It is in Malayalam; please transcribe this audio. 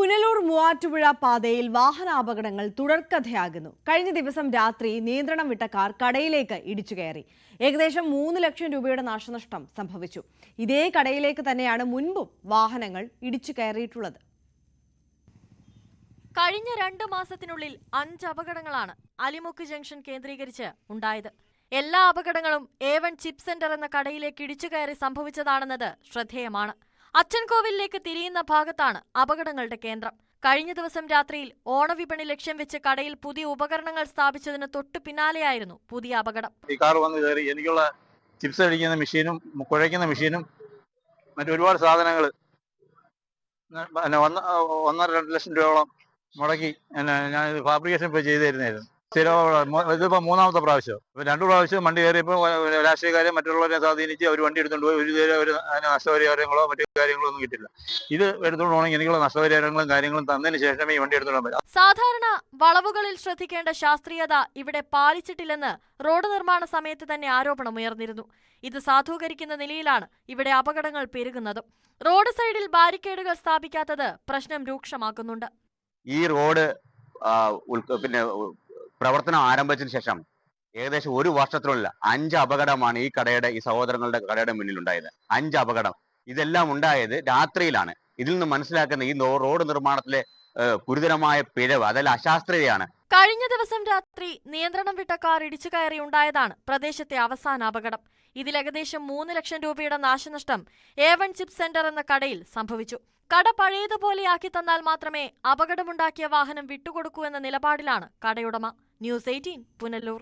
പുനലൂർ മൂവാറ്റുപുഴ പാതയിൽ വാഹനാപകടങ്ങൾ തുടർക്കഥയാകുന്നു. കഴിഞ്ഞ ദിവസം രാത്രി നിയന്ത്രണം വിട്ട കാർ കടയിലേക്ക് ഇടിച്ചു കയറി. ഏകദേശം 3 ലക്ഷം രൂപയുടെ നാശനഷ്ടം സംഭവിച്ചു. ഇതേ കടയിലേക്ക് തന്നെയാണ് മുൻപും വാഹനങ്ങൾ ഇടിച്ചു കയറിയിട്ടുള്ളത്. കഴിഞ്ഞ 2 മാസത്തിനുള്ളിൽ 5 അപകടങ്ങളാണ് അലിമുക്ക് ജംഗ്ഷൻ കേന്ദ്രീകരിച്ച് ഉണ്ടായത്. എല്ലാ അപകടങ്ങളും A1 ചിപ്പ് സെന്റർ എന്ന കടയിലേക്ക് ഇടിച്ചു കയറി സംഭവിച്ചതാണെന്നത് ശ്രദ്ധേയമാണ്. അച്ചൻകോവിലേക്ക് തിരിയുന്ന ഭാഗത്താണ് അപകടങ്ങളുടെ കേന്ദ്രം. കഴിഞ്ഞ ദിവസം രാത്രിയിൽ ഓണവിപണി ലക്ഷ്യം വെച്ച് കടയിൽ പുതിയ ഉപകരണങ്ങൾ സ്ഥാപിച്ചതിന് തൊട്ടു പിന്നാലെയായിരുന്നു പുതിയ അപകടം. ഈ കാർ വന്ന് കയറി എനിക്കുള്ള ചിപ്സ് അടിക്കുന്ന മെഷീനും കുഴയ്ക്കുന്ന മെഷീനും മറ്റൊരുപാട് സാധനങ്ങൾ 1.5-2 ലക്ഷം രൂപയോളം മുടക്കി ഞാൻ ഫാബ്രിക്കേഷൻ ഇപ്പോൾ ചെയ്തു തരുന്നതായിരുന്നു. ഇതിപ്പോ 3ാമത്തെ പ്രാവശ്യം. 2 പ്രാവശ്യം വണ്ടി കയറിയപ്പോൾ രാഷ്ട്രീയക്കാരെ മറ്റുള്ളവരെ സ്വാധീനിച്ച് അവർ വണ്ടി എടുത്തുകൊണ്ട് പോയി ഒരു നഷ്ടപരിഹാരങ്ങളോ മറ്റു കാര്യങ്ങളോ ഒന്നും കിട്ടില്ല. ഇത് എടുത്തുകൊണ്ട് പോകണമെങ്കിൽ എനിക്കുള്ള നഷ്ടപരിഹാരങ്ങളും കാര്യങ്ങളും തന്നതിന് ശേഷമേ ഈ വണ്ടി എടുത്തുകൊണ്ട് പറ്റും. സാധാരണ വളവുകളിൽ ശ്രദ്ധിക്കേണ്ട ശാസ്ത്രീയത ഇവിടെ പാലിച്ചിട്ടില്ലെന്ന് റോഡ് നിർമ്മാണ സമയത്ത് തന്നെ ആരോപണമുയർന്നിരുന്നു. ഇത് സാധൂകരിക്കുന്ന നിലയിലാണ് ഇവിടെ അപകടങ്ങൾ പെരുകുന്നതും. റോഡ് സൈഡിൽ ബാരിക്കേഡുകൾ സ്ഥാപിക്കാത്തത് പ്രശ്നം രൂക്ഷമാക്കുന്നുണ്ട്. ഈ റോഡ് പ്രവർത്തനം ആരംഭിച്ചതിന് ശേഷം ഏകദേശം 1 വർഷത്തിനുള്ള 5 അപകടമാണ് ഈ സഹോദരങ്ങളുടെ കടയുടെ മുന്നിലുണ്ടായത്. 5 അപകടം. ഇതെല്ലാം ഉണ്ടായത് രാത്രിയിലാണ്. ഇതിൽ നിന്ന് മനസ്സിലാക്കുന്ന ഈ റോഡ് നിർമ്മാണത്തിലെ ഗുരുതരമായ പിഴവ്, അതെല്ലാം അശാസ്ത്രീയതയാണ്. കഴിഞ്ഞ ദിവസം രാത്രി നിയന്ത്രണം വിട്ട കാർ ഇടിച്ചു കയറി ഉണ്ടായതാണ് പ്രദേശത്തെ അവസാന അപകടം. ഇതിൽ ഏകദേശം 3 ലക്ഷം രൂപയുടെ നാശനഷ്ടം A1 ചിപ്പ് സെന്റർ എന്ന കടയിൽ സംഭവിച്ചു. കട പഴയതുപോലെയാക്കി തന്നാൽ മാത്രമേ അപകടമുണ്ടാക്കിയ വാഹനം വിട്ടുകൊടുക്കൂ എന്ന നിലപാടിലാണ് കടയുടമ. ന്യൂസ് 18 പുനലൂർ.